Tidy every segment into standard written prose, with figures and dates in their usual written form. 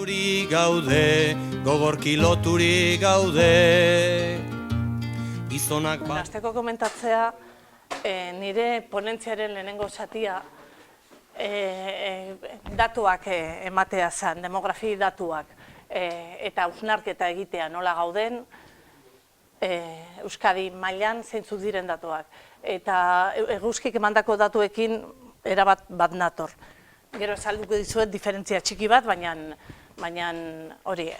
Loturik gaude, gogorki loturik gaude. Gizonak bat... Hasteko komentatzea, nire ponentziaren lehenengo zatia datuak ematea zen, demografi datuak, eta hausnarketa egitea nola gauden, Euskadi mailan zeintzuk diren datuak. Eta eguzkik emandako datuekin erabat bat nator. Gero esalduko dizuet diferentzia txiki bat, baina hori,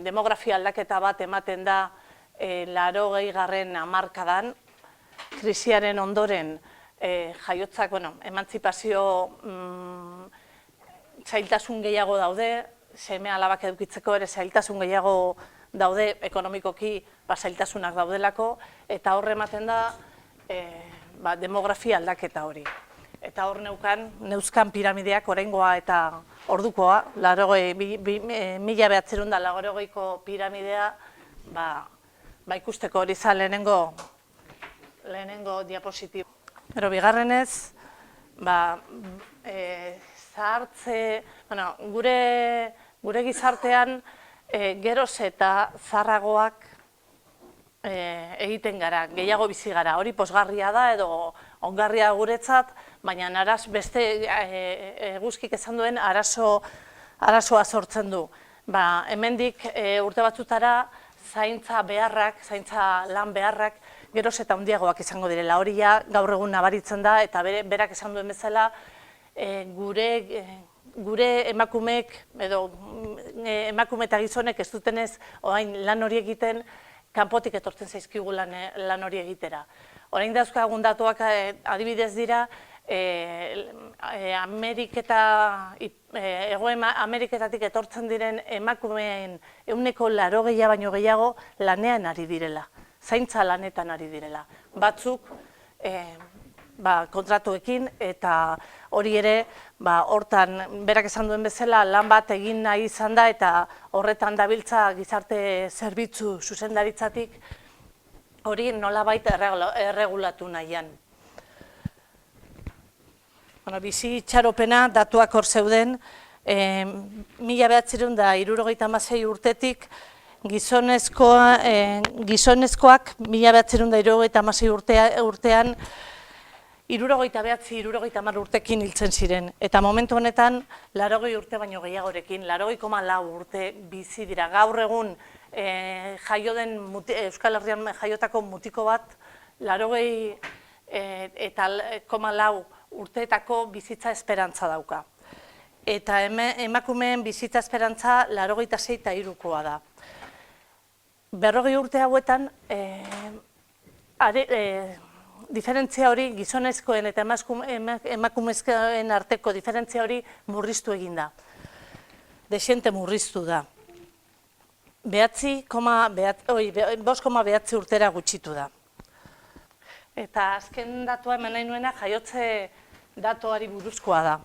demografia aldaketa bat ematen da 80. hamarkadan, krisiaren ondoren jaiotzak, emantzipazio zailtasun gehiago daude, seme alabak edukitzeko ere zailtasun gehiago daude, ekonomikoki zailtasunak daudelako, eta horre ematen da demografia aldaketa hori. Eta hor neuzkan piramideak oraingoa eta ordukoa, 1980ko piramidea, ikusteko hori zen lehenengo diapositibo. Pero bigarrenez, gure gizartean geroz eta zarragoak egiten gara, gehiago bizi gara. Hori pozgarria da edo ongarria guretzat, baina beste eguzkik esan duen arazoa sortzen du. Hemendik urte batzutara zaintza beharrak, zaintza lan beharrak geroz eta handiagoak izango direla. Hori gaur egun nabaritzen da eta berak esan duen bezala gure emakumeek edo emakume eta gizonek ez dutenez orain lan hori egiten, kanpotik etortzen zaizkigu lan hori egitera. Orain dauzkagun datuak adibidez dira, Hego Ameriketatik etortzen diren emakumeen 80% baino gehiago lanean ari direla, zaintza lanetan ari direla. Batzuk kontratuekin eta hori ere, hortan berak esan duen bezala lan bat egin nahi izan da eta horretan dabiltza gizarte zerbitzu zuzendaritzatik hori nolabait erregulatu nahian. Bizi itxaropena datuak hor zeuden, 1976 urtetik gizonezkoak 1976 urtean 69-70 urtekin hiltzen ziren. Eta momentu honetan, 80 urte baino gehiagorekin, 80,4 urte bizi dira. Gaur egun Euskal Herrian jaiotako mutiko bat, 80,4 urteetako bizitza esperantza dauka. Eta emakumeen bizitza esperantza 86,3koa da. 40 urte hauetan, diferentzia hori, gizonezkoen eta emakumezkoen arteko diferentzia hori murriztu egin da. Dexente murriztu da. 5,9 urtera gutxitu da. Eta azken datua hemen nahi nuena jaiotze datuari buruzkoa da.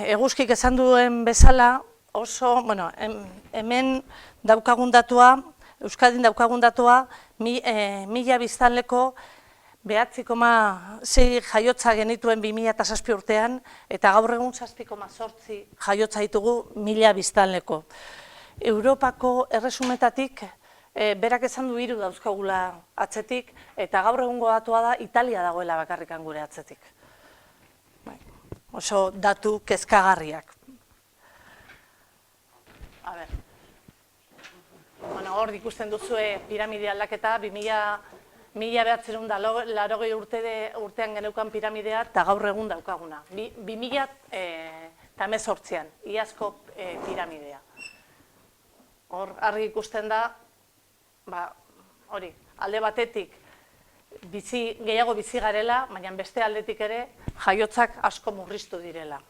Eguzkik esan duen bezala, hemen daukagun datua, Euskadin daukagun datua, 1000 biztanleko 9,6 jaiotza genituen 2007 urtean, eta gaur egun 7,8 jaiotza ditugu 1000 biztanleko. Europako erresumetatik, berak esan du 3 dauzkagula atzetik, eta gaur egungo datua da Italia dagoela bakarrikan gure atzetik. Oso datu kezkagarriak. Hor ikusten duzue piramide aldaketa, 1980 urtean geneukan piramidea eta gaur egun daukaguna. 2018an, iazko piramidea. Hor argi ikusten da, alde batetik gehiago bizi garela, baina beste aldetik ere jaiotzak asko murriztu direla.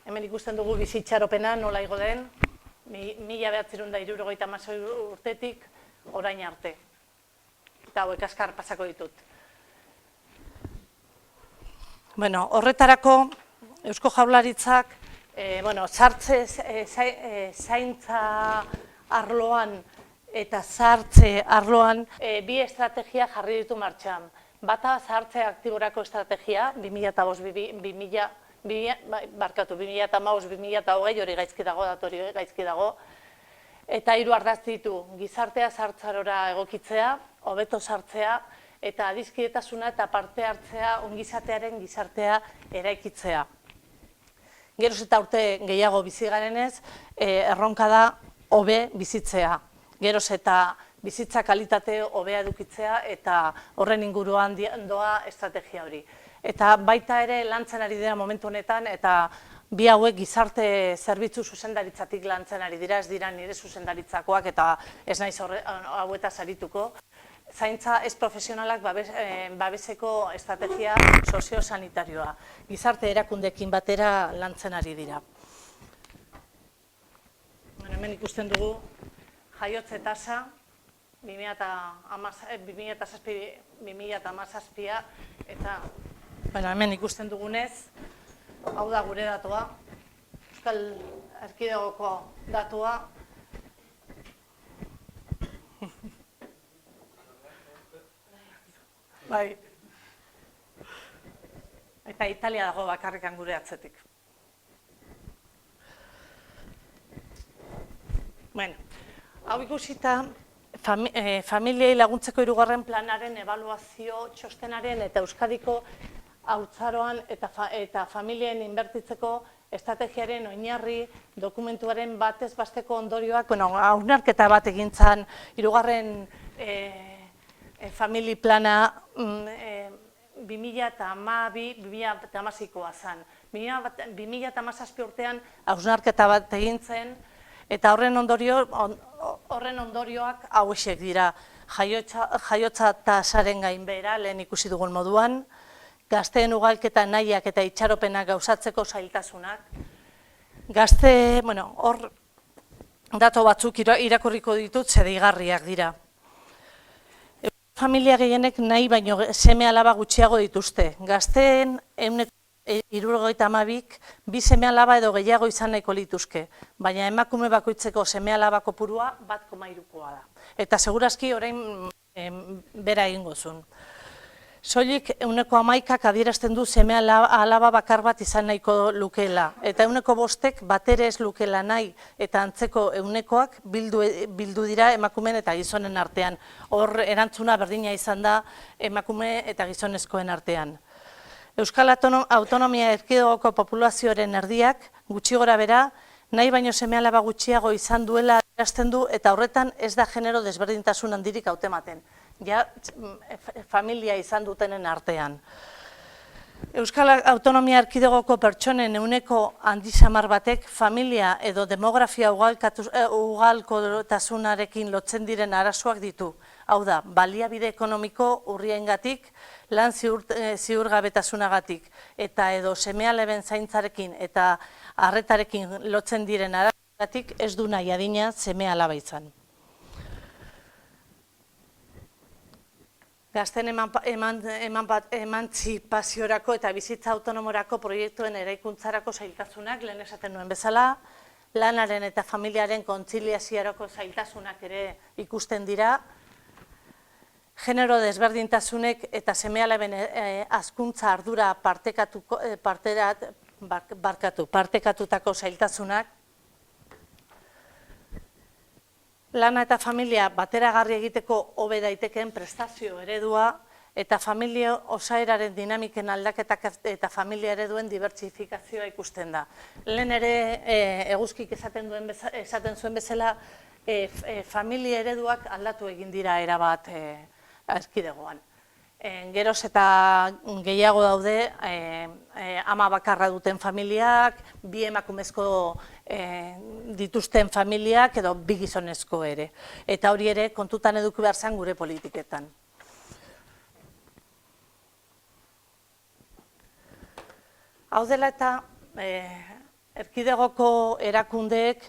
Hemen ikusten dugu bizi itxaropena nola igo den, 1976 urtetik orain arte. Eta hauek azkar pasako ditut. Horretarako Eusko Jaurlaritzak zaintza arloan eta zahartze arloan bi estrategia jarri ditu martxan. Bata zahartze aktiborako estrategia, 2005-2000 2015-2020 hori gaizki dago, datori gaizki dago, eta 3 ardatz ditu, gizartea zahartzarora egokitzea, hobeto sartzea, eta adiskidetasuna eta parte hartzea ongizatearen gizartea eraikitzea. Geroz eta urte gehiago bizi garenez, erronka da hobe bizitzea. Geroz eta bizitza kalitate hobea edukitzea eta horren inguruan doa estrategia hori. Eta baita ere lantzen ari dira momentu honetan, eta bi hauek gizarte zerbitzu zuzendaritzatik lantzen ari dira, ez dira nire zuzendaritzakoak eta ez naiz hauetaz arituko. Zaintza ez profesionalak babeseko estrategia soziosanitarioa. Gizarte erakundeekin batera lantzen ari dira. Hemen ikusten dugu jaiotze tasa 2017 eta hemen ikusten dugunez, hau da gure datua, Euskal Erkidegoko datua. Bai. Eta Italia dago bakarrikan gure atzetik. Bueno, hau ikusita, familiei laguntzeko 3. planaren ebaluazio txostenaren eta Euskadiko haurtzaroan eta familien inbertitzeko estrategiaren oinarri dokumentuaren batez besteko ondorioak, hausnarketa bat egin zen 3. famili plana 2012-2016koa zen. 2017 urtean hausnarketa bat egin zen, eta horren ondorioak hauexek dira. Jaiotza tasaren gainbehera, lehen ikusi dugun moduan, gazteen ugalketa nahiak eta itxaropenak gauzatzeko zailtasunak. Hor dato batzuk irakurriko ditut, zedeigarriak dira. Familia gehienek nahi baino seme-alaba gutxiago dituzte. Gazteen 72%, 2 seme-alaba edo gehiago izan nahiko lituzke, baina emakume bakoitzeko seme-alaba kopurua 1,3koa da. Eta segurazki orain bera egingo zuen. Soilik 11%ak adierazten du seme-alaba bakar bat izan nahiko lukeela, eta 5%ek batere ez lukeela nahi, eta antzeko 1%ak bildu dira emakumeen eta gizonen artean. Hor erantzuna berdina izan da emakume eta gizonezkoen artean. Euskal Autonomia Erkidegoko populazioaren erdiak, gutxi gora bera, nahi baino seme-alaba gutxiago izan duela adierazten du, eta horretan ez da genero desberdintasun handirik hautematen. Ja, familia izan dutenen artean. Euskal Autonomia Erkidegoko pertsonen ehuneko handi samar batek familia edo demografia ugalkotasunarekin lotzen diren arazoak ditu. Hau da, baliabide ekonomiko urriengatik, lan ziurgabetasunagatik eta edo seme-aleben zaintzarekin eta arretarekin lotzen diren arazoagatik ez du nahi adina seme-alaba izan. Gazten emantzipaziorako eta bizitza autonomorako proiektuen eraikuntzarako zailtasunak, lehen esaten nuen bezala, lanaren eta familiaren kontziliaziorako zailtasunak ere ikusten dira, genero desberdintasunek eta seme-aleben hazkuntza ardura partekatutako zailtasunak, lana eta familia bateragarri egiteko hobe daitekeen prestazio eredua eta familia osaeraren dinamiken aldaketak eta familia ereduen dibertsifikazioa ikusten da. Lehen ere eguzkik esaten zuen bezala familia ereduak aldatu egin dira erabat erkidegoan. Geroz eta gehiago daude ama bakarra duten familiak, 2 emakumezko dituzten familiak edo 2 gizonezko ere. Eta hori ere kontutan eduki behar zen gure politiketan. Hau dela eta erkidegoko erakundeek,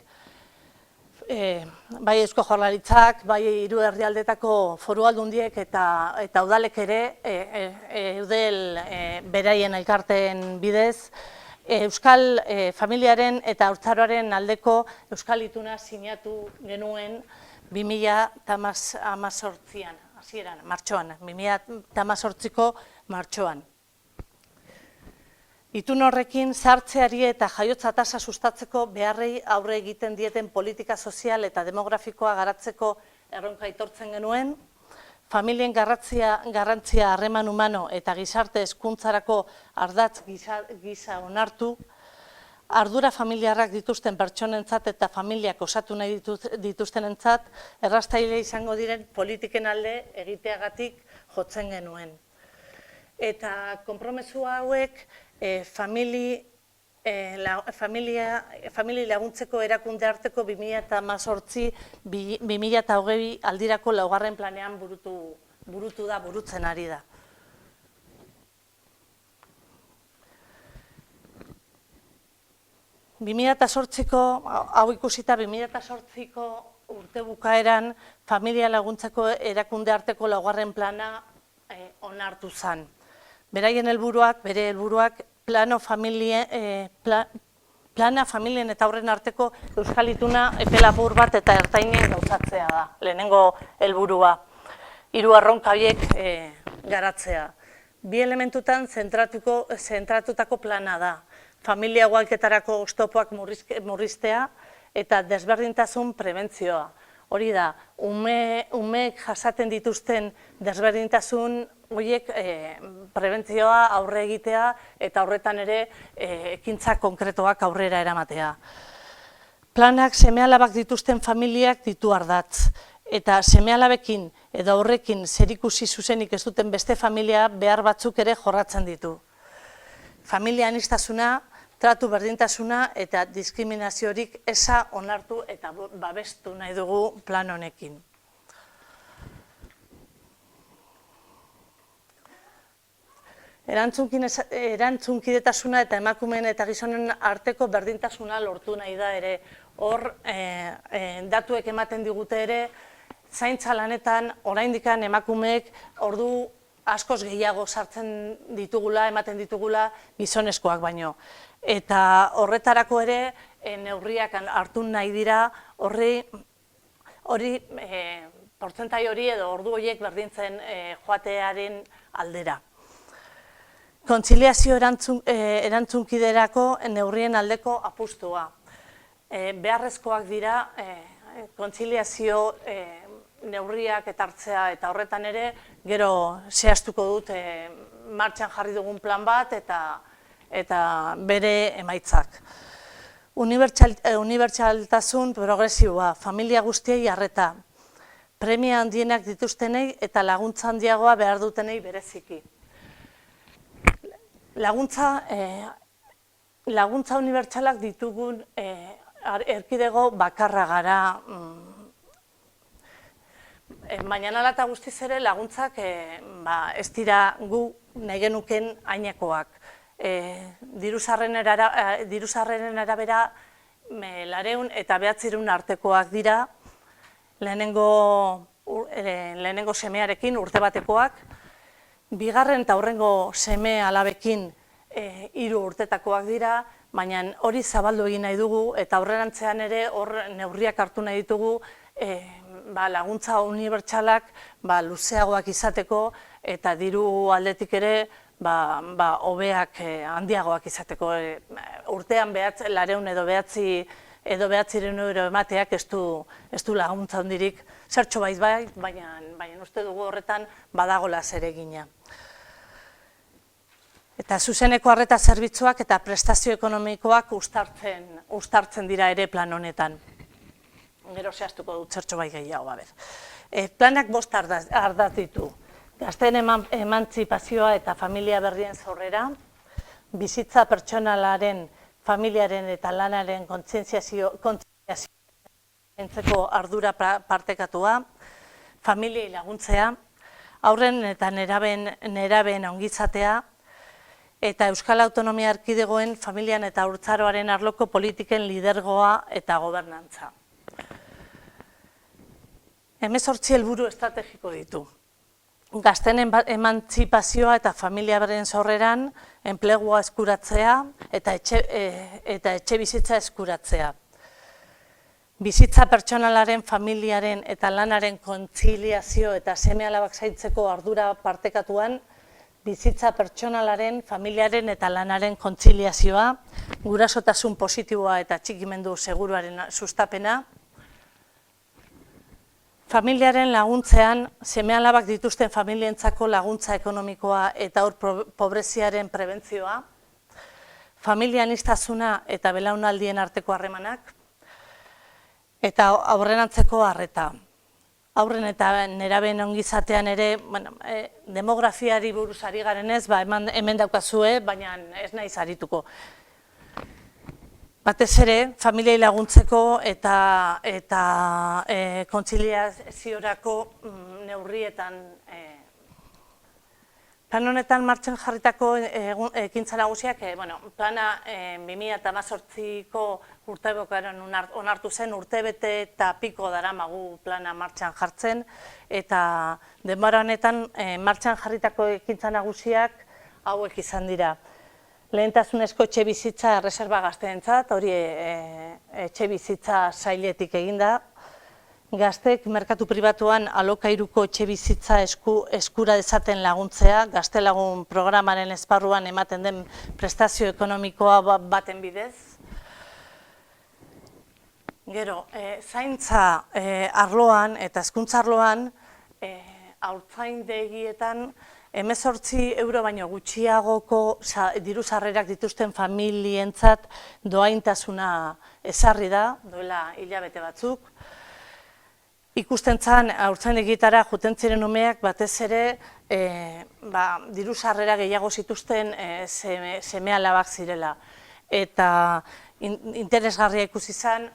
bai Eusko Jaurlaritzak, bai 3 herrialdetako foru aldundiek eta udalek ere, eudel beraien elkarteen bidez, euskal familiaren eta haurtzaroaren aldeko euskal ituna sinatu genuen 2018an, hasieran, martxoan, 2018ko martxoan. Itun horrekin zahartzeari eta jaiotza tasa sustatzeko beharrei aurre egiten dieten politika sozial eta demografikoa garatzeko erronka aitortzen genuen, familien garrantzia harreman humano eta gizarte hezkuntzarako ardatz gisa onartu, ardura familiarrak dituzten pertsonentzat eta familiak osatu nahi dituztenentzat erraztaile izango diren politiken alde egiteagatik jotzen genuen. Eta konpromezu hauek familia laguntzeko erakunde arteko 2018-2020 aldirako laugarren planean burutzen ari da. Hau ikusita 2008ko urte bukaeran familia laguntzeko erakunde arteko laugarren plana onartu zen. Bere helburuak plana familien eta haurren arteko euskal ituna epe labur bat eta ertainen gauzatzea da. Lehenengo helburua, 3 erronka horiek garatzea. 2 elementutan zentratutako plana da. Familia ugalketarako oztopoak murriztea eta desberdintasun prebentzioa. Hori da, umeek jasaten dituzten desberdintasun horiek prebentzioa aurre egitea eta horretan ere ekintza konkretoak aurrera eramatea. Planak seme-alabak dituzten familiak ditu ardatz eta seme-alabekin edo horrekin zerikusi zuzenik ez duten beste familia behar batzuk ere jorratzen ditu. Familia aniztasuna, tratu berdintasuna eta diskriminaziorik eza onartu eta babestu nahi dugu plan honekin. Erantzunkidetasuna eta emakumeen eta gizonen arteko berdintasuna lortu nahi da ere. Hor, datuek ematen digute ere, zaintza lanetan oraindikan emakumeek ordu askoz gehiago sartzen ditugula, ematen ditugula gizonezkoak baino. Eta horretarako ere neurriak hartu nahi dira portzentai hori edo ordu horiek berdintzen joatearen aldera. Kontziliazio erantzunkiderako neurrien aldeko apustua. Beharrezkoak dira kontziliazio neurriak etartzea eta horretan ere gero zehaztuko dut martxan jarri dugun plan bat eta bere emaitzak. Unibertsaltasun progresiboa, familia guztiei arreta, premia handienak dituztenei eta laguntza handiagoa behar dutenei bereziki. Laguntza unibertsalak ditugun erkidego bakarra gara, baina hala eta guztiz ere laguntzak ez dira gu nahi genuken hainekoak. Diru-sarreren arabera 400 eta 900 artekoak dira, lehenengo semearekin urte batekoak, bigarren eta hurrengo seme alabekin 3 urtetakoak dira, baina hori zabaldu egin nahi dugu eta aurrerantzean ere hor neurriak hartu nahi ditugu laguntza unibertsalak luzeagoak izateko eta diru aldetik ere hobeak handiagoak izateko. Urtean 400 edo 900 euro emateak ez du laguntza handirik, zertxo baina uste dugu horretan badagola zeregina. Eta zuzeneko arreta zerbitzuak eta prestazio ekonomikoak uztartzen dira ere plan honetan. Gero zehaztuko dut zertxo bai gehiago. Planak 5 ardatz ditu. Gazteen emantzipazioa eta familia berrien sorrera, bizitza pertsonalaren, familiaren eta lanaren kontzientziazio ardura partekatua, familiei laguntzea, haurren eta nerabeen ongizatea, eta Euskal Autonomia Erkidegoen familian eta haurtzaroaren arloko politiken lidergoa eta gobernantza. 18 helburu estrategiko ditu. Gazteen emantzipazioa eta familia berrien sorreran, enplegua eskuratzea eta etxe bizitza eskuratzea. Bizitza pertsonalaren, familiaren eta lanaren kontziliazio eta seme-alabak zaintzeko ardura partekatuan, bizitza pertsonalaren, familiaren eta lanaren kontziliazioa, gurasotasun positiboa eta txikimendu seguruaren sustapena, familiaren laguntzean, seme-alabak dituzten familientzako laguntza ekonomikoa eta haur pobreziaren prebentzioa, familia aniztasuna eta belaunaldien arteko harremanak, eta aurrenantzeko arreta. Aurren eta nerabeen ongizatean ere, demografiari buruz ari garenez, hemen daukazue, baina ez naiz arituko. Batez ere, familiei laguntzeko eta kontziliaziorako neurrietan. Plan honetan martxan jarritako ekintza nagusiak, plana 2018ko urtebukaeran onartu zen, urtebete eta piko daramagu plana martxan jartzen, eta denbora honetan martxan jarritako ekintza nagusiak hauek izan dira. Lehentasunezko etxe bizitza erreserba gazteentzat, hori etxe bizitza sailetik eginda. Gazteek merkatu pribatuan alokairuko etxe bizitza eskura dezaten laguntzea, Gaztelagun programaren esparruan ematen den prestazio ekonomikoa baten bidez. Gero, zaintza arloan eta hezkuntza arloan, haurtzaindegietan 18 euro baino gutxiagoko diru sarrerak dituzten familientzat doaintasuna ezarri da, duela hilabete batzuk. Ikusten zen, haurtzaindegietara joaten ziren umeak batez ere diru sarrera gehiago zituzten seme-alabak zirela. Eta interesgarria ikusi zen,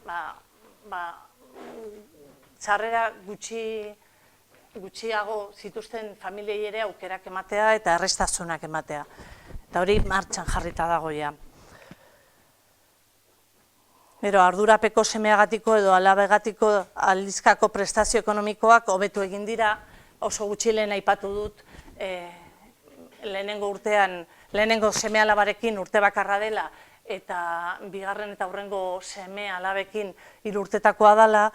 sarrera gutxiago zituzten familiei ere aukerak ematea eta errestasunak ematea. Eta hori martxan jarrita dago ja. Gero, ardurapeko semeagatiko edo alabegatiko aldizkako prestazio ekonomikoak hobetu egin dira, oso gutxi lehen aipatu dut lehenengo seme-alabarekin urte bakarra dela eta bigarren eta hurrengo seme-alabekin 3 urtetakoa dela,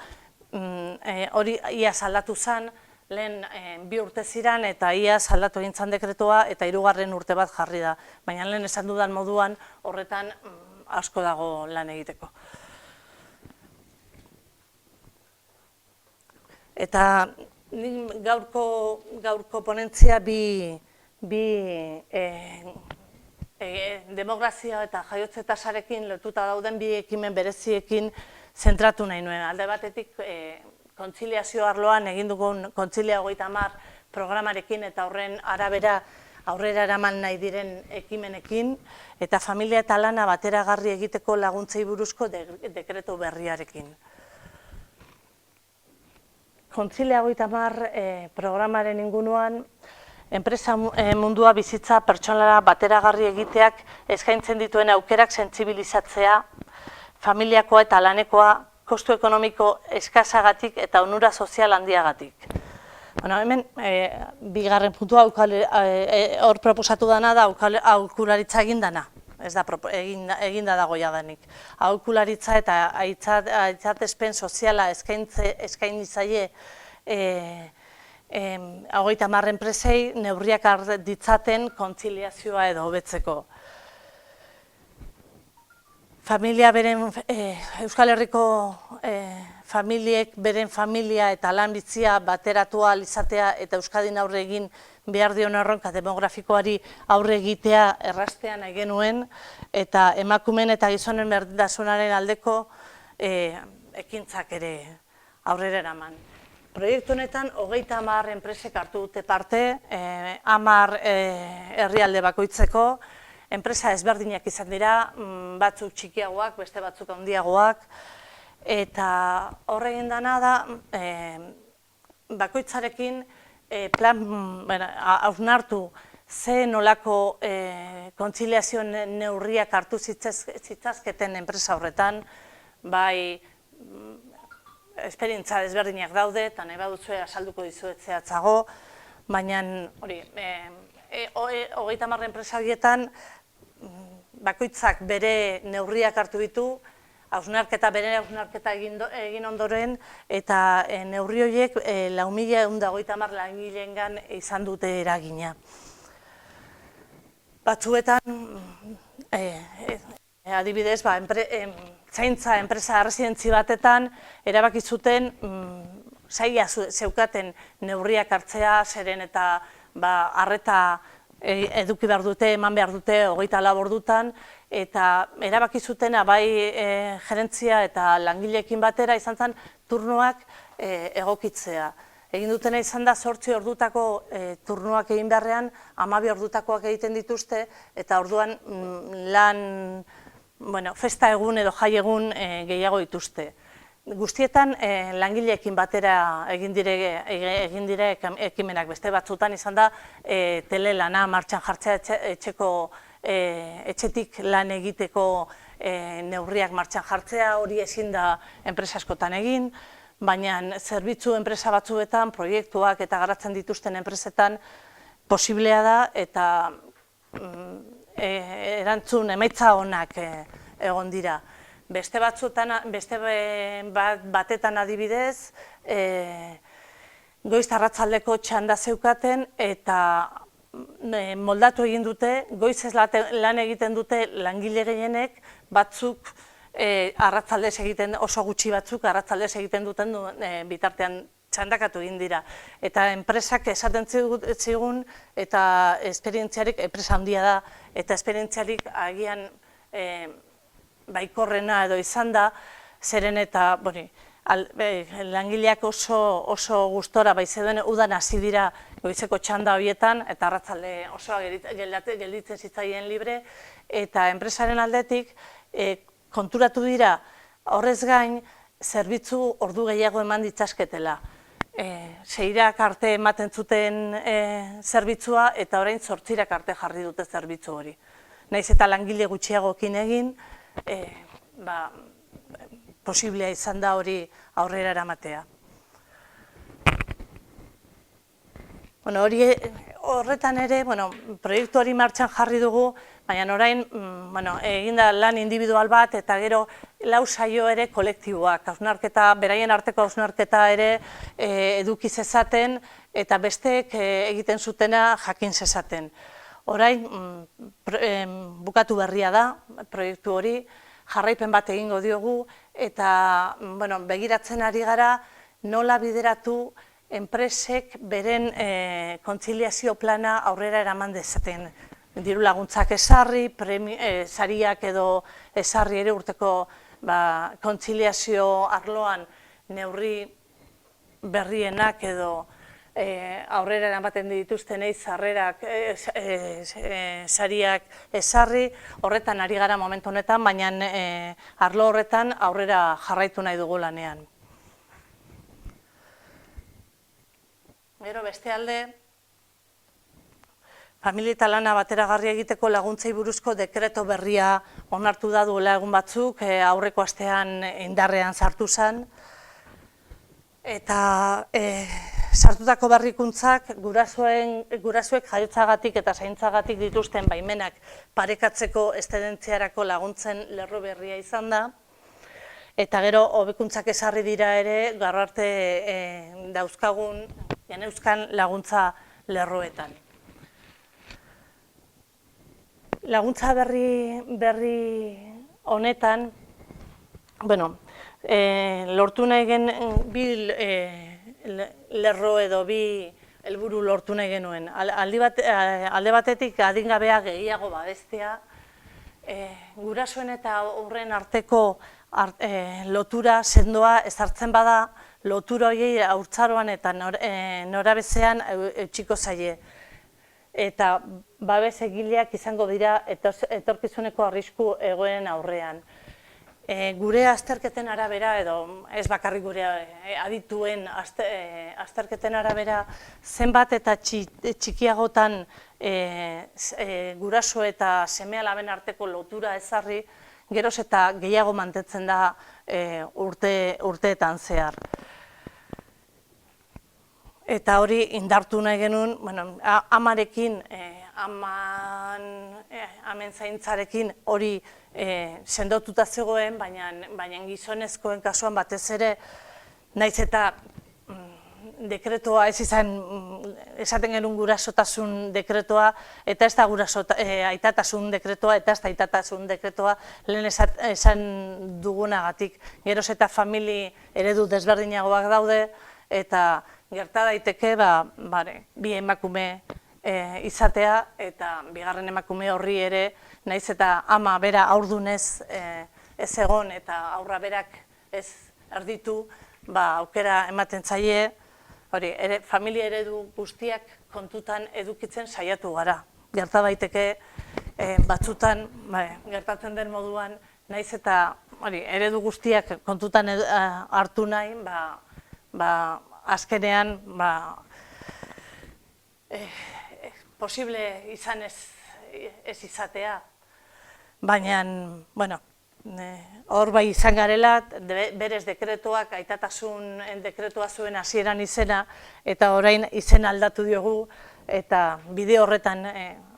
hori iaz aldatu zen, lehen 2 urte ziren eta iaz aldatu egin zen dekretua eta 3. urte bat jarri da. Baina lehen esan dudan moduan horretan asko dago lan egiteko. Eta gaurko ponentzia bi demografia eta jaiotze tasarekin lotuta dauden bi ekimen bereziekin zentratu nahi nuen. Alde batetik kontziliazio arloan egin dugun Kontzilia 30 programarekin eta horren arabera aurrera eraman nahi diren ekimenekin, eta familia eta lana bateragarri egiteko laguntzei buruzko dekretu berriarekin. Kontzilia 30 programaren inguruan, enpresa mundua bizitza pertsonala bateragarri egiteak eskaintzen dituen aukerak sentsibilizatzea, familiakoa eta lanekoa kostu ekonomiko eskasagatik eta onura sozial handiagatik. Hemen, bigarren puntua hor proposatu dana da aholkularitza egindana, ez da eginda dago jadanik. Aholkularitza eta aitzatespen soziala eskaini zaie 30 enpresei neurriak har ditzaten kontziliazioa edo hobetzeko. Euskal Herriko familiek beren familia eta lan bizia bateratua ahal izatea eta Euskadin aurre egin behar dion erronka demografikoari aurre egitea erraztea nahi genuen eta emakumeen eta gizonen berdintasunaren aldeko ekintzak ere aurrera eraman. Proiektu honetan 30 enpresek hartu dute parte, 10 herrialde bakoitzeko, enpresa ezberdinak izan dira, batzuk txikiagoak, beste batzuk handiagoak, eta horre egin dena da, bakoitzarekin hausnartu ze nolako kontziliazio neurriak hartu zitzazketen enpresa horretan, bai esperientza ezberdinak daude, eta nahi baduzue asalduko dizuet zehatzago, baina hori, 30 enpresa horietan bakoitzak bere neurriak hartu ditu, bere hausnarketa egin ondoren, eta neurri horiek 4.130 langileengan izan dute eragina. batzuetan, adibidez, zaintza enpresa erresidentzi batetan, erabaki zuten zaila zeukaten neurriak hartzea, zeren eta arreta eduki behar dute, eman behar dute 24 ordutan, eta erabaki zutena bai gerentzia eta langileekin batera izan zen turnoak egokitzea. Egin dutena izan da 8 ordutako turnoak egin beharrean 12 ordutakoak egiten dituzte, eta orduan festa egun edo jai egun gehiago dituzte. Guztietan langileekin batera egin dire ekimenak, beste batzutan izan da telelana martxan jartzea, etxetik lan egiteko neurriak martxan jartzea, hori ezin da enpresa askotan egin, baina zerbitzu enpresa batzuetan, proiektuak eta garatzen dituzten enpresetan posiblea da, eta erantzun emaitza onak egon dira. Beste batetan adibidez, goiz arratsaldeko txanda zeukaten eta moldatu egin dute, goizez lan egiten dute langile gehienek, batzuk arratsaldez egiten, oso gutxi batzuk arratsaldez egiten duten bitartean txandakatu egin dira. Eta enpresak esaten zigun, eta esperientziarik, enpresa handia da, eta esperientziarik agian baikorrena edo izan da, zeren eta langileak oso gustora zeuden udan hasi dira goizeko txanda horietan, eta arratsalde osoa gelditzen zitzaien libre, eta enpresaren aldetik konturatu dira horrez gain zerbitzu ordu gehiago eman ditzasketela. 6 arte ematen zuten zerbitzua, eta orain 8 arte jarri dute zerbitzu hori. Naiz eta langile gutxiagokin egin, posiblea izan da hori aurrera eramatea. Horretan ere, proiektu hori martxan jarri dugu, baina orain egin da lan individual bat, eta gero 4 saio ere kolektiboak, beraien arteko hausnarketa ere eduki zezaten, eta besteek egiten zutena jakin zezaten. Orain bukatu berria da proiektu hori, jarraipen bat egingo diogu, eta begiratzen ari gara nola bideratu enpresek beren kontziliazio plana aurrera eraman dezaten. Diru laguntzak esarri, sariak edo esarri ere urteko kontziliazio arloan neurri berrienak edo aurrera eramaten dituztenei sarrerak, sariak esarri, horretan ari gara momentu honetan, baina arlo horretan aurrera jarraitu nahi dugu lanean. Gero beste alde, familia eta lana bateragarri egiteko laguntzei buruzko dekreto berria onartu da duela egun batzuk, aurreko astean indarrean sartu zen, eta sartutako berrikuntzak gurasoek jaiotzagatik eta zaintzagatik dituzten baimenak parekatzeko eszedentziarako laguntzen lerro berria izan da, eta gero hobekuntzak ezarri dira ere gaur arte dauzkagun janeuzkan laguntza lerroetan. Laguntza berri honetan, lortu nahi bi lerro edo bi helburu lortu nahi genuen. Alde batetik adingabea gehiago babestea, gurasoen eta haurren arteko lotura sendoa ezartzen bada, lotura horiei haurtzaroan eta norabezean eutxiko zaie. Eta babes egileak izango dira etorkizuneko arrisku egoeren aurrean. Gure azterketen arabera, edo ez bakarrik gure adituen azterketen arabera, zenbat eta txikiagotan guraso eta seme-alaben arteko lotura ezarri, geroz eta gehiago mantentzen da urteetan zehar. Eta hori indartu nahi genuen, amarekin, amen zaintzarekin hori sendotuta zegoen, baina gizonezkoen kasuan batez ere, naiz eta dekretoa ez izan, esaten genuen gurasotasun dekretoa, eta ez da aitatasun dekretoa, eta ez da aitatasun dekretoa lehen esan dugunagatik. Geroz eta famili eredu desberdinagoak daude, eta gerta daiteke bi emakume izatea, eta bigarren emakume horri ere, naiz eta ama bera haurdunez ez egon, eta aurra berak ez erditu, aukera ematen zaie, familia eredu guztiak kontutan edukitzen saiatu gara. Gerta daiteke batzutan, gertatzen den moduan, naiz eta eredu guztiak kontutan hartu nahi, azkenean posible izan ez izatea. Baina, hor bai izan garela, berez dekretoak, aitatasun dekretua zuen hasieran izena, eta orain izen aldatu diogu, eta bide horretan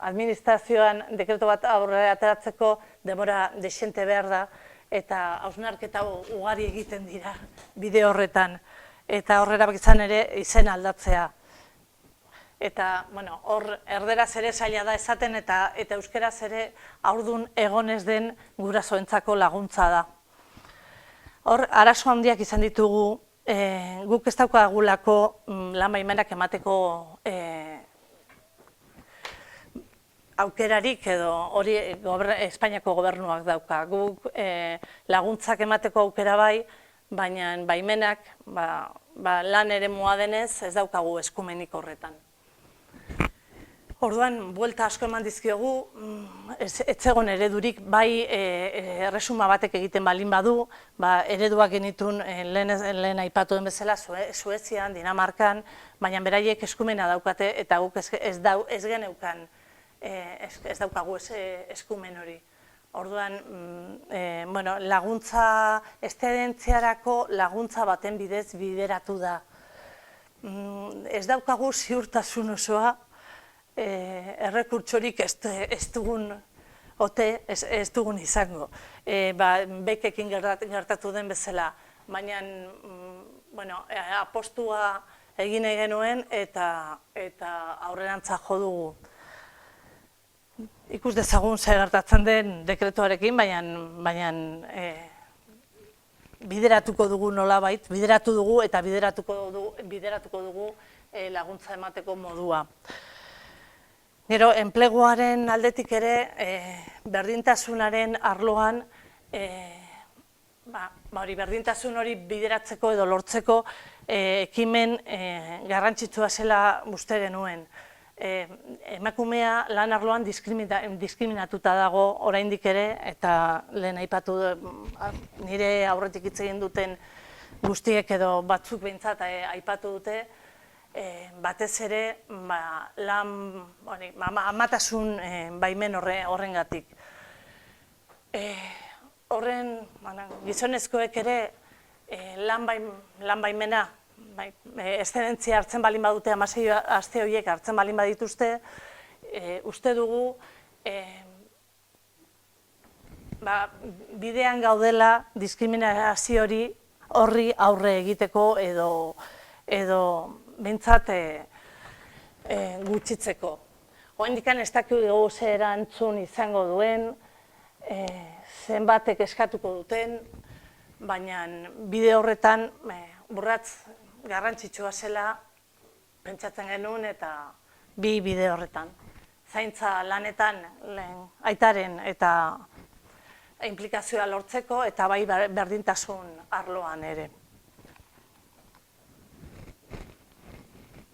administrazioan dekreto bat aurrera ateratzeko denbora dezente behar da, eta hausnarketa ugari egiten dira bide horretan, eta horrela izan ere izen aldatzea. Eta, hor erderaz ere zaila da esaten eta euskeraz ere haurdun egonez den gurasoentzako laguntza da. Hor, arazo handiak izan ditugu, guk ez daukagulako lan baimenak emateko aukerarik edo hori Espainiako gobernuak dauka. Guk laguntzak emateko aukera bai, baina baimenak lan eremua denez ez daukagu eskumenik horretan. Orduan, buelta asko eman dizkiogu, ez zegoen eredurik, bai erresuma batek egiten balin badu, ereduak genitun lehen aipatu den bezala Suezian, Dinamarkan, baina beraiek eskumena daukate eta guk ez geneukan, ez daukagu eskumen hori. Orduan, laguntza, eszedentziarako laguntza baten bidez bideratu da. Ez daukagu ziurtasun osoa, errekurtsorik ez dugun izango, bekekin gertatu den bezala, baina apostua egin genuen eta aurrerantza jo dugu. Ikus dezagun zer gertatzen den dekretuarekin, baina bideratuko dugu nolabait, bideratu dugu eta bideratuko dugu laguntza emateko modua. Gero, enpleguaren aldetik ere, berdintasunaren arloan, berdintasun hori bideratzeko edo lortzeko ekimen garrantzitsua zela uste genuen. Emakumea lan arloan diskriminatuta dago oraindik ere, eta lehen aipatu nire aurretik hitz egin duten guztiek edo batzuk behintzat aipatu dute, batez ere amatasun baimen horrengatik. Horren gizonezkoek ere lan baimena, eszedentzia hartzen balin badute, 16 aste horiek hartzen balin badituzte, uste dugu bidean gaudela diskriminazio horri aurre egiteko edo behintzat gutxitzeko. Oraindik ez dakigu zer erantzun izango duen, zenbatek eskatuko duten, baina bide horretan urrats garrantzitsua zela pentsatzen genuen eta bi bide horretan. Zaintza lanetan aitaren eta inplikazioa lortzeko eta bai berdintasun arloan ere.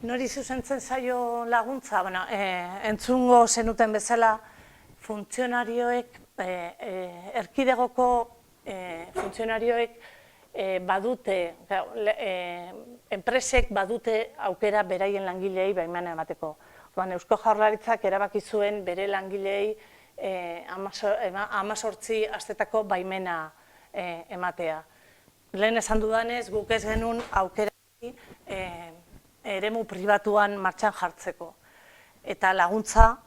Nori zuzentzen zaio laguntza? Entzungo zenuten bezala, funtzionarioek, erkidegoko funtzionarioek badute, enpresek badute aukera beraien langileei baimena emateko. Eusko Jaurlaritzak erabaki zuen bere langileei 18 astetako baimena ematea. Lehen esan dudanez, guk ez genuen aukera eremu pribatuan martxan jartzeko. Eta laguntza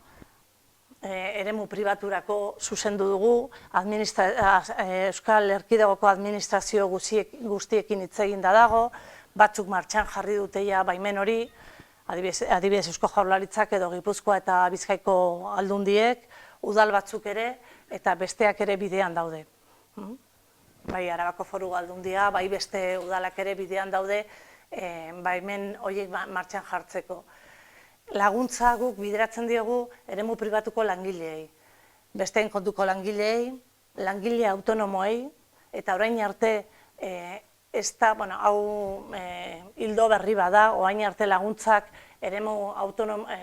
eremu pribaturako zuzendu dugu, Euskal Erkidegoko administrazio guztiekin hitz eginda dago, batzuk martxan jarri duteia baimen hori, adibidez Eusko Jaurlaritzak edo Gipuzkoa eta Bizkaiko aldundiek, udal batzuk ere eta besteak ere bidean daude. Bai Arabako Foru Aldundia, bai beste udalak ere bidean daude, baimen horiek martxan jartzeko. Laguntza guk bideratzen diogu eremu pribatuko langileei, besteen kontuko langileei, langile autonomoei, eta orain arte ez da, hau hildo berri bada, orain arte laguntzak eremu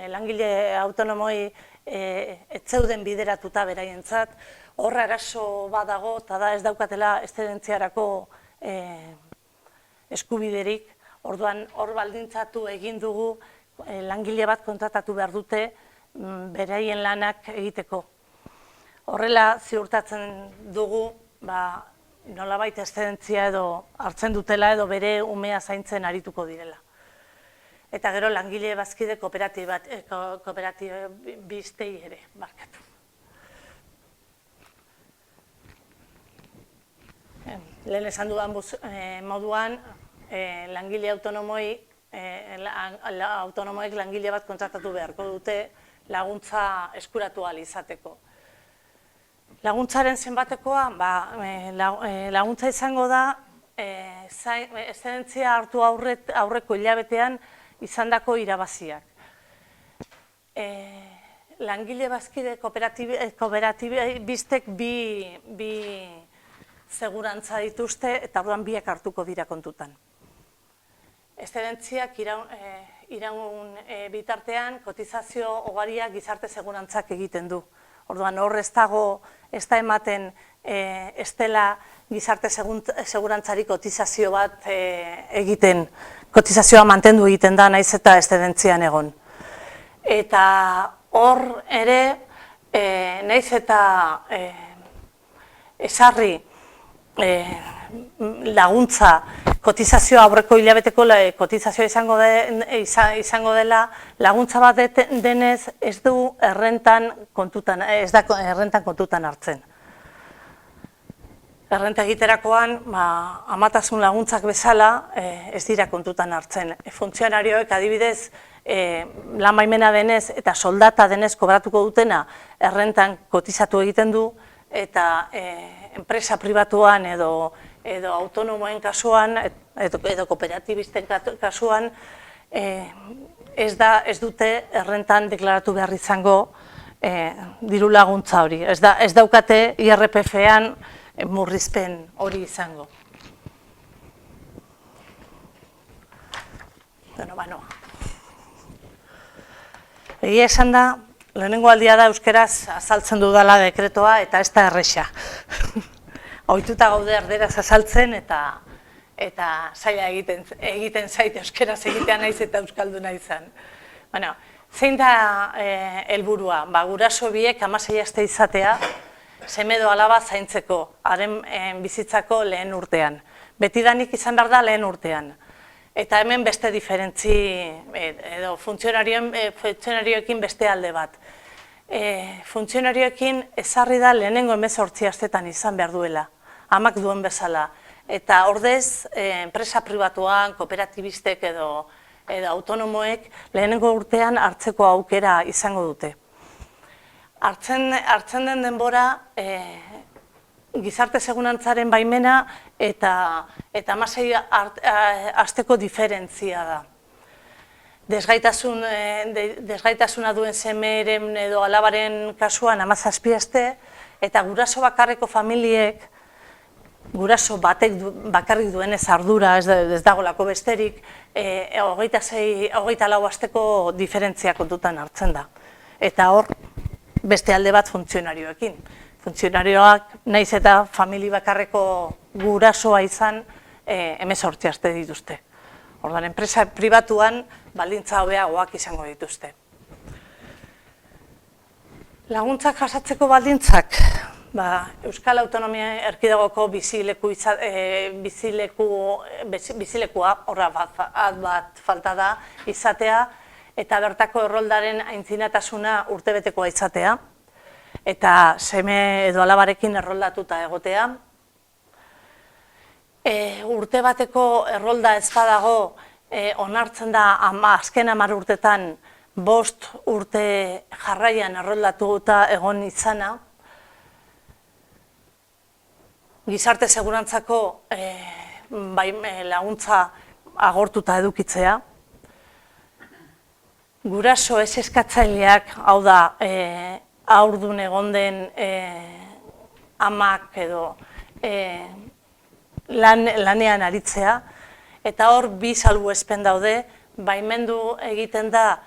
langile autonomoi ez zeuden bideratuta beraientzat, hor arazo badago, eta da ez daukatela eszedentziarako eskubiderik, orduan hor baldintzatu egin dugu langile bat kontratatu behar dute beraien lanak egiteko. Horrela ziurtatzen dugu, nolabait eszedentzia edo hartzen dutela edo bere umea zaintzen arituko direla. Eta gero langile bazkide kooperatibistei ere, barkatu. Lehen esan dudan moduan, langile autonomoek langile bat kontratatu beharko dute laguntza eskuratu ahal izateko. Laguntzaren zenbatekoa, laguntza izango da, eszedentzia hartu aurreko hilabetean izandako irabaziak. Langile bazkide kooperatibistek bi segurantza dituzte eta orduan biak hartuko dira kontutan. Eszedentziak iraun bitartean kotizazio ogaria gizarte segurantzak egiten du. Orduan hor ez da ematen ez dela gizarte segurantzarik kotizazio bat egiten, kotizazioa mantendu egiten da naiz eta eszedentzian egon. Eta hor ere, naiz eta esarri laguntza kotizazioa aurreko hilabeteko kotizazioa izango dela, laguntza bat denez ez du errentan kontutan hartzen. Errenta egiterakoan, amatasun laguntzak bezala ez dira kontutan hartzen. Funtzionarioek adibidez, lan baimena denez eta soldata denez kobratuko dutena errentan kotizatu egiten du, eta enpresa pribatuan edo autonomoen kasuan, edo kooperatibisten kasuan, ez dute errentan deklaratu behar izango diru laguntza hori. Ez daukate IRPF-ean murrizpen hori izango. Egia esan da, lehenengo aldia da euskeraz azaltzen dudala dekretoa eta ez da erresa. Ohituta gaude erderaz azaltzen eta zaila egiten zait euskeraz egitea naiz eta euskalduna izan. Zein da helburua? Guraso biek 16 aste izatea seme edo alaba zaintzeko, haren bizitzako lehen urtean. Betidanik izan behar da lehen urtean. Eta hemen beste diferentzi, edo funtzionarioekin beste alde bat. Funtzionarioekin ezarri da lehenengo 18 astetan izan behar duela, amak duen bezala. Eta ordez, enpresa pribatuan, kooperatibistek edo autonomoek lehenengo urtean hartzeko aukera izango dute. Hartzen den denbora, gizarte segurantzaren baimena eta 16 asteko diferentzia da. Desgaitasuna duen semeren edo alabaren kasuan 17 aste, eta guraso bakarreko familiek, guraso batek bakarrik duenez ardura, ez dagolako besterik, 24 asteko diferentzia kontutan hartzen da. Eta hor, beste alde bat funtzionarioekin. Funtzionarioak naiz eta famili bakarreko gurasoa izan 18 aste dituzte. Orduan, enpresa pribatuan baldintza hobeagoak izango dituzte. Laguntzak jasatzeko baldintzak, Euskal Autonomia Erkidegoko bizilekua, horra bat falta da izatea, eta bertako erroldaren aintzinatasuna urtebetekoa izatea, eta seme edo alabarekin erroldatuta egotea. urte bateko errolda ez badago, onartzen da azken 10 urtetan 5 urte jarraian erroldatuta egon izana, gizarte segurantzako laguntza agortuta edukitzea, guraso ez eskatzaileak, hau da, haurdun egon den amak edo lanean aritzea, eta hor 2 salbuespen daude, baimendu egiten da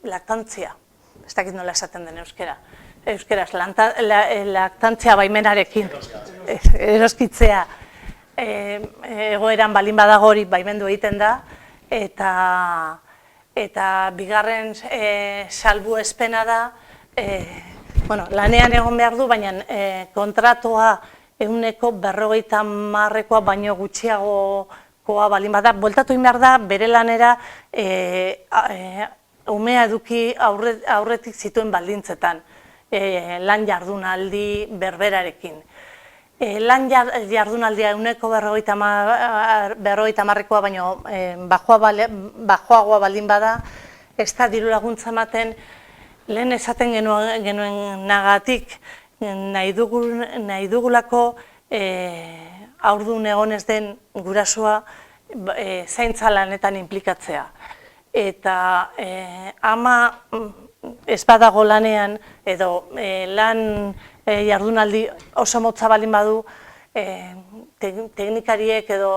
laktantzia, ez dakit nola esaten den euskeraz, laktantzia baimenarekin, eroskitzea, egoeran balin badago hori baimendu egiten da, eta bigarren salbuespena da, lanean egon behar du, baina kontratua 50%koa baino gutxiagokoa balin bada, bueltatu egin behar da bere lanera umea eduki aurretik zituen baldintzetan, lan jardunaldi berberarekin. Lan jardunaldia 50%koa baino bajoagoa baldin bada, ez da diru laguntza ematen, lehen esaten genuen nagatik, nahi dugulako haurdun egon ez den gurasoa zaintza lanetan inplikatzea. Eta ama ez badago lanean, edo lan jardunaldi oso motza balin badu, teknikariek edo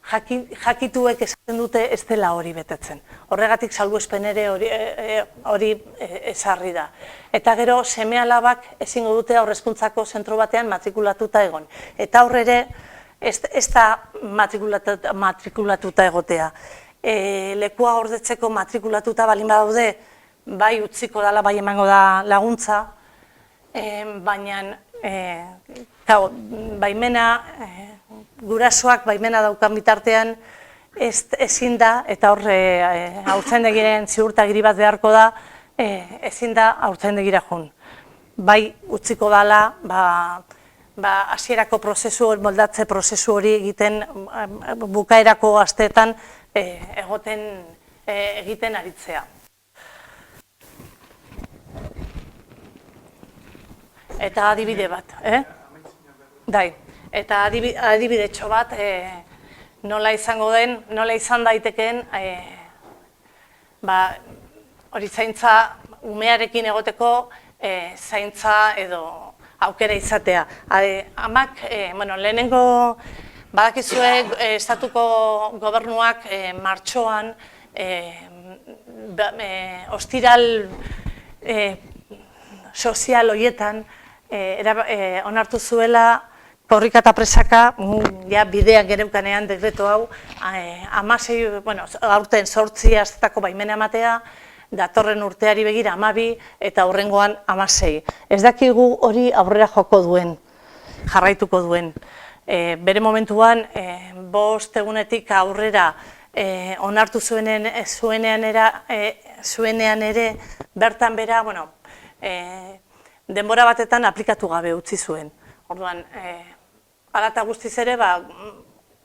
jakituek esaten dute ez dela hori betetzen. Horregatik salbuespen ere hori ezarri da. Eta gero seme-alabak ezingo dute haurreskuntzako zentro batean matrikulatuta egon. Eta hor ere ez da matrikulatuta egotea. Lekua gordetzeko matrikulatuta balin badaude, bai utziko dela, bai emango da laguntza, baina baimena, gurasoak baimena daukan bitartean ezin da, eta hor haurtzaindegiren ziurtagiri bat beharko da, ezin da haurtzaindegira joan. Bai utziko dela, hasierako prozesu, moldatze prozesu hori egiten bukaerako asteetan egiten aritzea. Eta adibide bat, eta adibidetxo bat nola izan daitekeen hori zaintza umearekin egoteko zaintza edo aukera izatea. Amak, lehenengo badakizue estatuko gobernuak martxoan ostiral sozial horietan onartu zuela korrika eta presaka, bidean geneukanean dekreto hau, aurten 8 asteetako baimena ematea, datorren urteari begira 12 eta hurrengoan 16. Ez dakigu hori aurrera joko duen, jarraituko duen. Bere momentuan, 5 egunetik aurrera onartu zuenean ere, bertan bera, denbora batetan aplikatu gabe utzi zuen. Orduan, hala eta guztiz ere,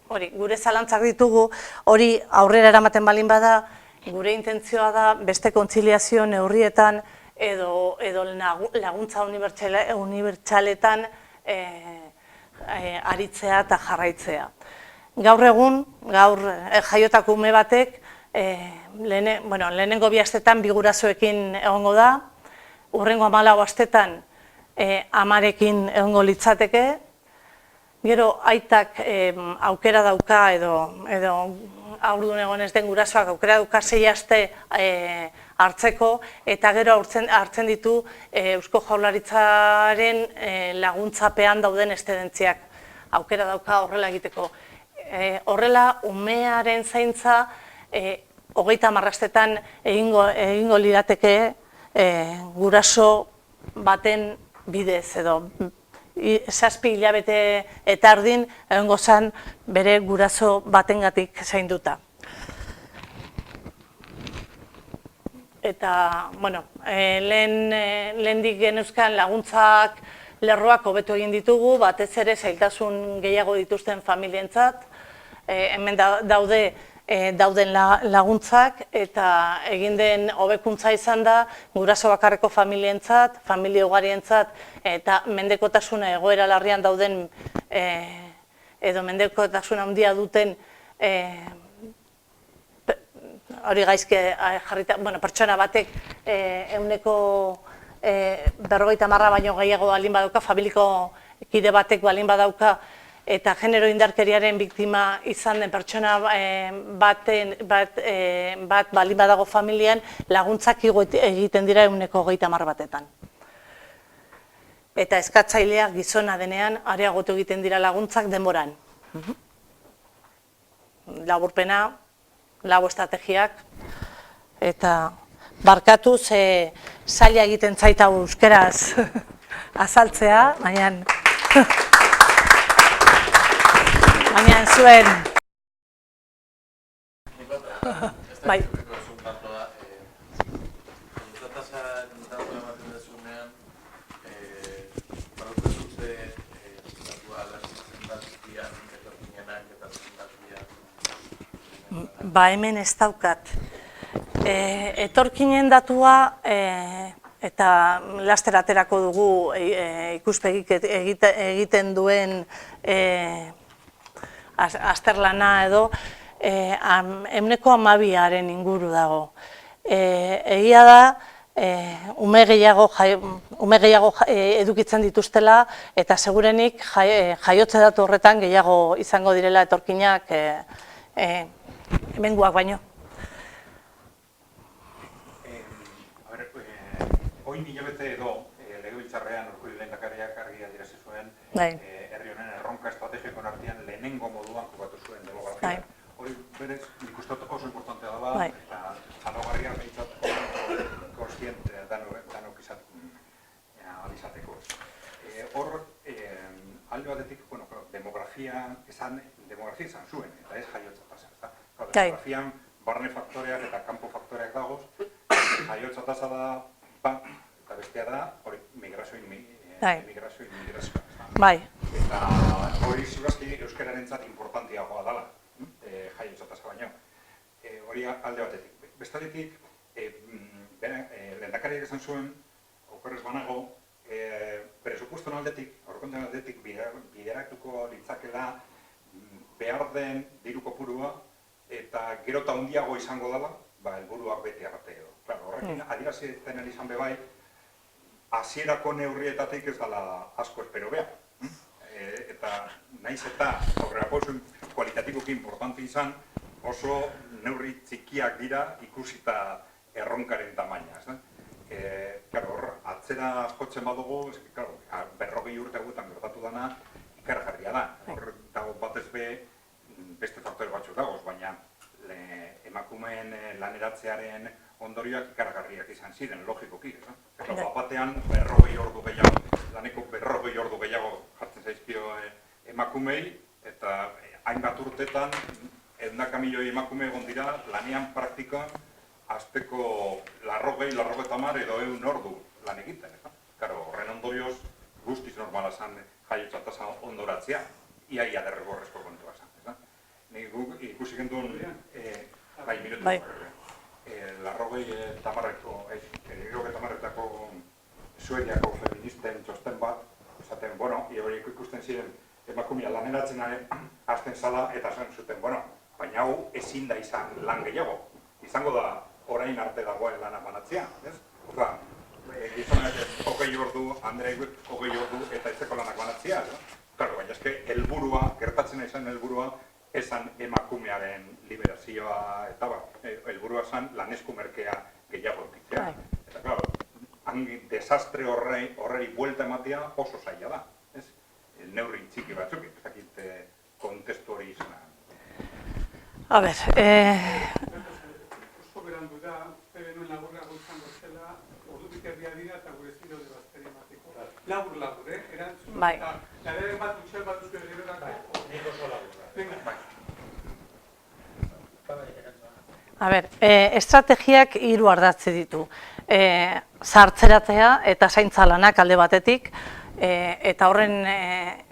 gure zalantzak ditugu, hori aurrera eramaten balin bada, gure intentzioa da beste kontziliazio neurrietan edo laguntza unibertsaletan aritzea eta jarraitzea. Gaur egun, jaiotako ume batek, lehenengo 2 astetan 2 gurasoekin egongo da, hurrengo 14 astetan amarekin egongo litzateke, gero aitak aukera dauka edo haurdun egon ez den gurasoak aukera dauka 6 aste hartzeko, eta gero hartzen ditu Eusko Jaurlaritzaren laguntzapean dauden eszedentziak. Aukera dauka horrela egiteko. Horrela, umearen zaintza 30 astetan egingo lirateke guraso baten bidez edo 7 hilabete eta erdin egongo zen bere guraso batengatik zainduta. Eta, lehendik genuzkan laguntzak lerroak hobetu egin ditugu, batez ere zailtasun gehiago dituzten familientzat, hemen dauden laguntzak, eta egin den hobekuntza izan da guraso bakarreko familientzat, familia ugarientzat, eta mendekotasuna egoera larrian dauden, edo mendekotasuna handia duten hori gaizki jarrita, pertsona batek 50% baino gehiago balin badauka, familiko kide batek balin badauka, eta genero indarkeriaren biktima izan den pertsona bat balin badago familian, laguntzak igo egiten dira 50% batetan. Eta eskatzaileak gizona denean, areagotu egiten dira laguntzak denboran. Laburpena, lau estrategiak, eta barkatu ze zaila egiten zaita euskeraz azaltzea, baina zuen. Bai. Ba, hemen ez daukat. Etorkinen datua, eta laster aterako dugu ikuspegik egiten duen azterlana edo, 12% inguru dago. Egia da, ume gehiago edukitzen dituztela, eta segurenik jaiotze datu horretan gehiago izango direla etorkinak hemengoak baino. Oin hilabete edo legebiltzarrean Urkullu lehendakariak argi adierazi zuen herri honen erronka estrategikoen artean lehenengo moduan kokatu zuen demografia. Hori berez nik uste dut oso importantea dela eta alogarria behintzat kontziente danok izateko. Hor alde batetik demografia izan zuen eta ez jaiotza tasa. Demografian barne faktoreak eta kanpo faktoreak dagoz, jaiotza tasa da bat, eta bestea da, hori migrazioa. Bai. Eta hori zugazki euskararentzat importantiagoa dela, jaiotza tasa baino. Hori alde batetik. Bestaletik, lehendakariak esan zuen, okerrez banago, presupueston aldetik, aurrekonten aldetik bideratuko litzakela behar den diru kopurua, eta gero eta handiago izango dela, helburuak bete arte edo. Horrekin adierazten izan bebai, hasierako neurrietatik ez dela asko espero behar. Eta nahiz eta aurrerapauso kualitatikoki importante izan, oso neurri txikiak dira ikusita erronkaren tamaina. Hor, atzera jotzen badugu, 40 urte hauetan gertatu dana ikargarria da. Hor dago batez beste faktore batzuk dagoz, baina emakumeen laneratzearen ondorioak ikargarriak izan ziren, logikoki. Batean 40 ordu gehiago, laneko 40 ordu gehiago jartzen zaizkio emakumei, eta hainbat urtetan 100 milioi emakume egon dira lanean praktikan asteko 80 edo 100 ordu lan egiten. Horren ondorioz guztiz normala zen jaiotza tasa ondoratzea, iaia derrigorrezko kontua zen. Guk ikusi genduen, minutu, 80-etako Suediako feministen txosten bat, esaten, hori ikusten ziren emakumea laneratzen hasten zala, eta esan zuten, baina hau ezin da izan lan gehiago. Izango da orain arte dagoen lana banatzea, ez? Gizonak 20 ordu, Andreek 20 ordu eta etzeko lanak banatzea, baina eske helburua, gertatzen izan helburua, esan emakumearen liberazioa eta helburua zen lanesku merkea gehiago egitea. Eta, klaro, desastre horreri buelta ematea oso zaila da. Neurri txiki batzuk, ez dakit kontestu hori izan. A ber, oso berandu da, nuen laburrago izango zela, ordutik erdia dira eta gure zilo de bazteri emateko. Labur, erantzun, eta laberen bat utxel bat uzko ergerorako. Nik oso laburra. A ber, estrategiak 3 ardatze ditu. Zahartzeratzea eta zaintza lanak alde batetik, eta horren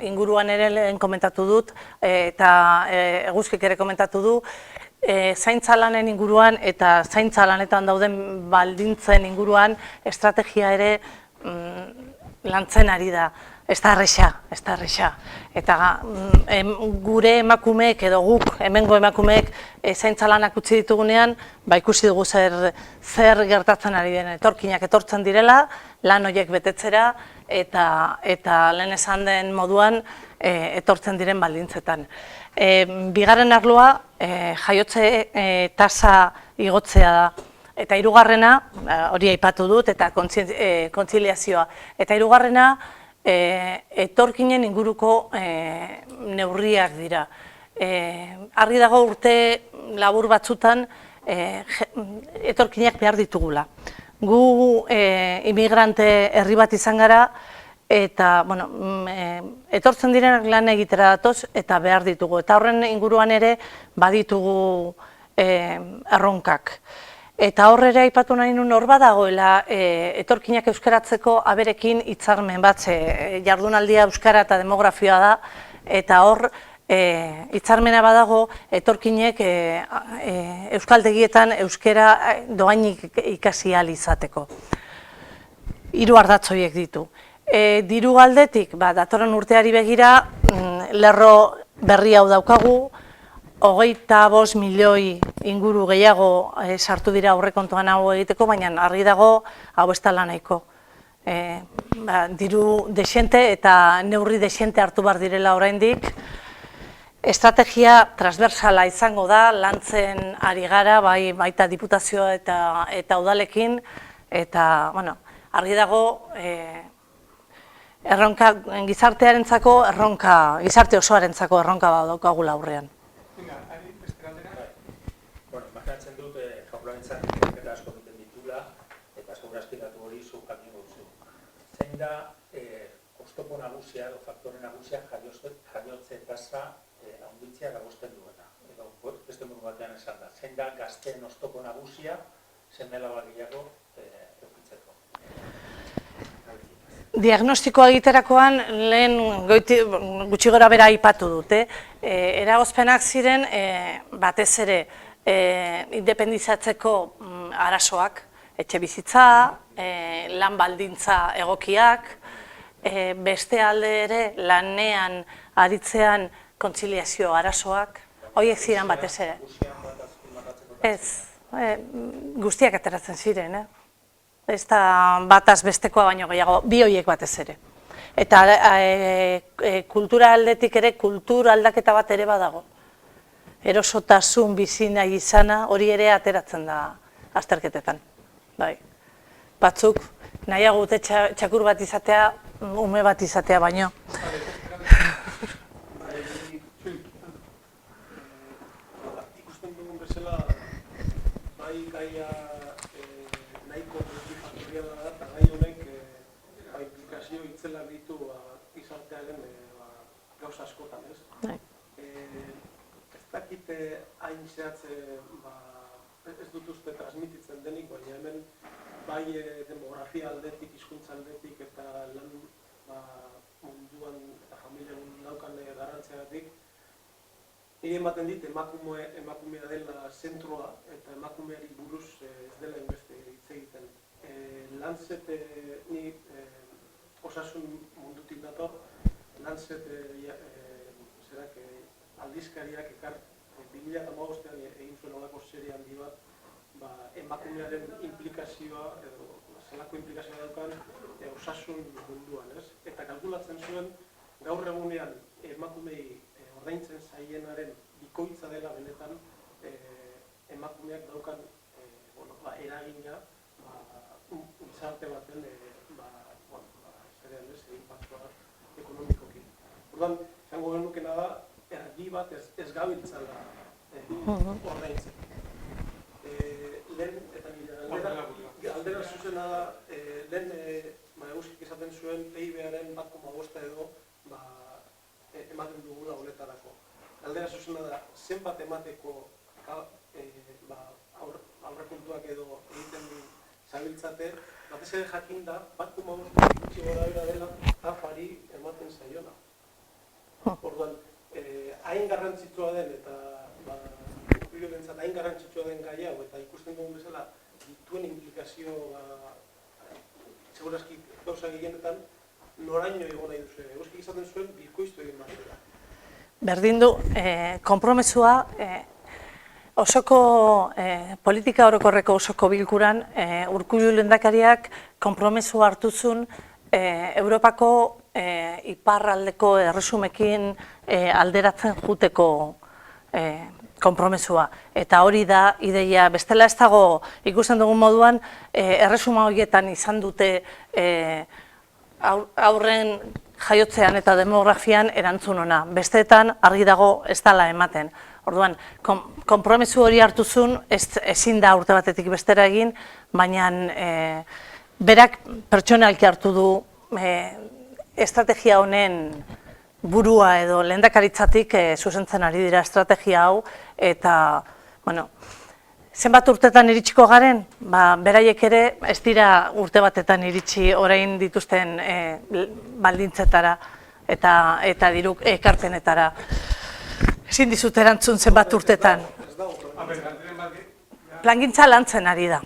inguruan ere lehen komentatu dut, eta Eguzkik ere komentatu du, zaintza lanen inguruan eta zaintza lanetan dauden baldintzen inguruan estrategia ere lantzen ari da. Ez da erresa. Eta gure emakumeek edo guk, hemengo emakumeek zaintza lanak utzi ditugunean, ikusi dugu zer gertatzen ari den, etorkinak etortzen direla, lan horiek betetzera, eta lehen esan den moduan etortzen diren baldintzetan. Bigarren arloa jaiotze tasa igotzea da. Eta hirugarrena, hori aipatu dut, eta kontziliazioa. Eta hirugarrena, etorkinen inguruko neurriak dira. Argi dago urte labur batzutan etorkinak behar ditugula. Gu imigrante herri bat izan gara, eta etortzen direnak lan egitera datoz eta behar ditugu. Eta horren inguruan ere baditugu erronkak. Eta horrera aipatu nahi nuen hor badagoela etorkinak euskaratzeko aberekin hitzarmen bat, jardunaldia euskara eta demografioa da, eta hor hitzarmena badago etorkinek euskaltegietan euskara doainik ikasi ahal izateko. 3 ardatz horiek ditu. Diru aldetik, datorren urteari begira, lerro berri hau daukagu, 25 milioi inguru gehiago sartu dira aurrekontuan hau egiteko, baina argi dago hau ez dela nahiko. Diru desente eta neurri desente hartu behar direla oraindik. Estrategia transversala izango da, lantzen ari gara, baita diputazioa eta udalekin, eta argi dago gizartearentzako erronka, gizarte osoarentzako erronka daukagula aurrean. Imaginatzen dut jaurlaritzak ikerketa asko egiten ditula eta segurazki datu hori zuk jakingo duzu. Zein da oztopo nagusia edo faktore nagusia jaiotze tasa handitzea dagozten duena? Edo beste modu batean esan da, zein da gazteen oztopo nagusia seme-alaba gehiago edukitzeko? Diagnostikoa egiterakoan lehen gutxi gora bera aipatu dut. Eragozpenak ziren batez ere independizatzeko arazoak, etxe bizitza, lan baldintza egokiak, beste alde ere lanean aritzean kontziliazio arazoak, horiek ziren batez ere. Ez, guztiak ateratzen ziren, ez da bataz bestekoa baino gehiago, bi horiek batez ere. Eta kultura aldetik ere, kultur aldaketa bat ere badago. Erosotasun bizi nahi izana hori ere ateratzen da azterketetan. Batzuk nahiago dute txakur bat izatea, ume bat izatea baino. Ikusten dugun bezala, bai gaia nahiko multifaktoriala da, eta gai honek implikazio itzela ditu gizartearen gauza askotan, ez? Ez dakite hain zehatze, ez dut uste transmititzen denik, baina hemen bai demografia aldetik, hizkuntza aldetik eta lan munduan eta familian daukan garrantziagatik, nire ematen dit emakumea dela zentroa eta emakumeari buruz ez dela inbeste hitz egiten. Lancet, ni osasun mundutik dator, Lancet aldizkariak 2015an egin zuen olako serie handi bat, emakumearen implikazioa edo zelako implikazioa daukan osasun munduan, ez? Eta kalkulatzen zuen gaur egunean emakumei ordaintzen zaienaren bikoitza dela benetan emakumeak daukan eragina gizarte baten inpaktua ekonomikoki. Orduan, zango genukena da, erdi bat ez gabiltzala ordaintzen. Lehen, eta galdera zuzena da, lehen Eguzkik esaten zuen PIB-aren 1,5 edo ematen dugula honetarako. Galdera zuzena da, zenbat emateko aurrekontuak edo egiten zabiltzate batez ere jakinda, 1,5 gutxi gorabehera dela afari ematen zaiona. Orduan, hain garrantzitsua den eta urkullurentzat hain garrantzitsua den gai hau eta ikusten dugun bezala dituen implikazio segurazki gauza gehienetan noraino egon nahi duzu. Eguzki izaten zuen bikoiztu egin behar dela. Berdin du, konpromesua osoko politika orokorreko osoko bilkuran Urkullu lehendakariak konpromesua hartu zuen Europako iparraldeko erresumekin alderatzen juteko konpromesua. Eta hori da ideia, bestela ez dago ikusten dugun moduan erresuma horietan izan dute aurren jaiotzean eta demografian erantzun ona. Besteetan argi dago ez dela ematen. Orduan, konpromesu hori hartu zuen, ezin da urte batetik bestera egin, baina berak pertsonalki hartu du estrategia honen burua edo lehendakaritzatik zuzentzen ari dira estrategia hau, eta, bueno, zenbat urtetan iritsiko garen? Beraiek ere ez dira urte batetan iritsi orain dituzten baldintzetara eta diruk ekarpenetara. Ezin dizut erantzun zenbat urtetan. Plangintza lantzen ari da.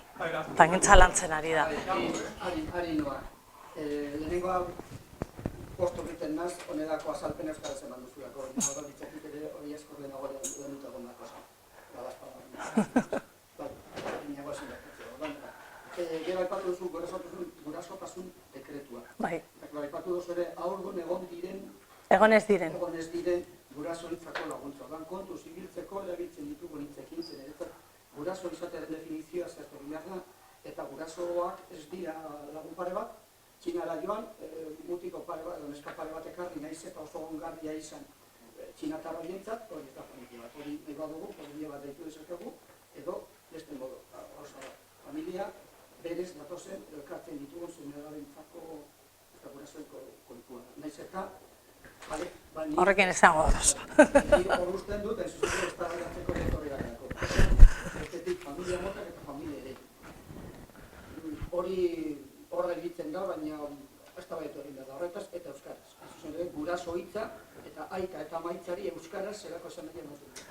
Plangintza lantzen ari da. Ari noa. Lehenengoa postu egiten naz, honedako azalpen euskaraz eman duzulako. Hora ditzakit ere hori eskor lehenago lehenuta gondako gero aipatu duzu gurasotasun dekretua. Bai. Aipatu duzu ere aurdun egon ez diren gurasoentzako laguntza. Orduan kontu zibiltzeko erabiltzen ditugu hitzekin zen ere guraso izatearen definizioa zehaztu behar da, eta gurasoak ez dira lagun pare bat, Txinara joan, mutiko pare bat, neska pare bat ekarri naiz eta oso ongarria izan txinatar horientzat, hori ez da familia bat. Hori nahi badugu, familia bat daitu dezakegu, edo beste modu. Familia berez datozen elkartzen ditugun seme-alabentzako eta gurasoenko kontua. Naiz eta horrekin izango doz. Hor usten dut, ez zuzen ez da behatzeko retorriakako. Bestetik familia motak eta familia ere. Hori horre egiten da, baina ez da baitu egin da horretaz eta euskaraz. Ez zuzen ere, guraso hitza eta aita eta maitzari euskaraz zerako esan egin dut.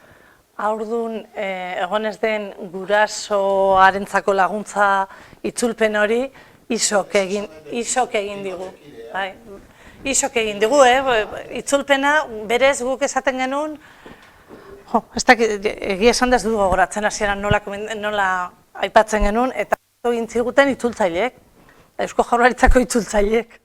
Haurdun, egon ez den gurasoarentzako laguntza itzulpen hori isok egin digu. Isok egin digu, itzulpena berez guk esaten genuen, egia esan ez du gogoratzen hasieran nola aipatzen genuen, eta egin ziguten itzultzaileek, Eusko Jaurlaritzako itzultzaileek.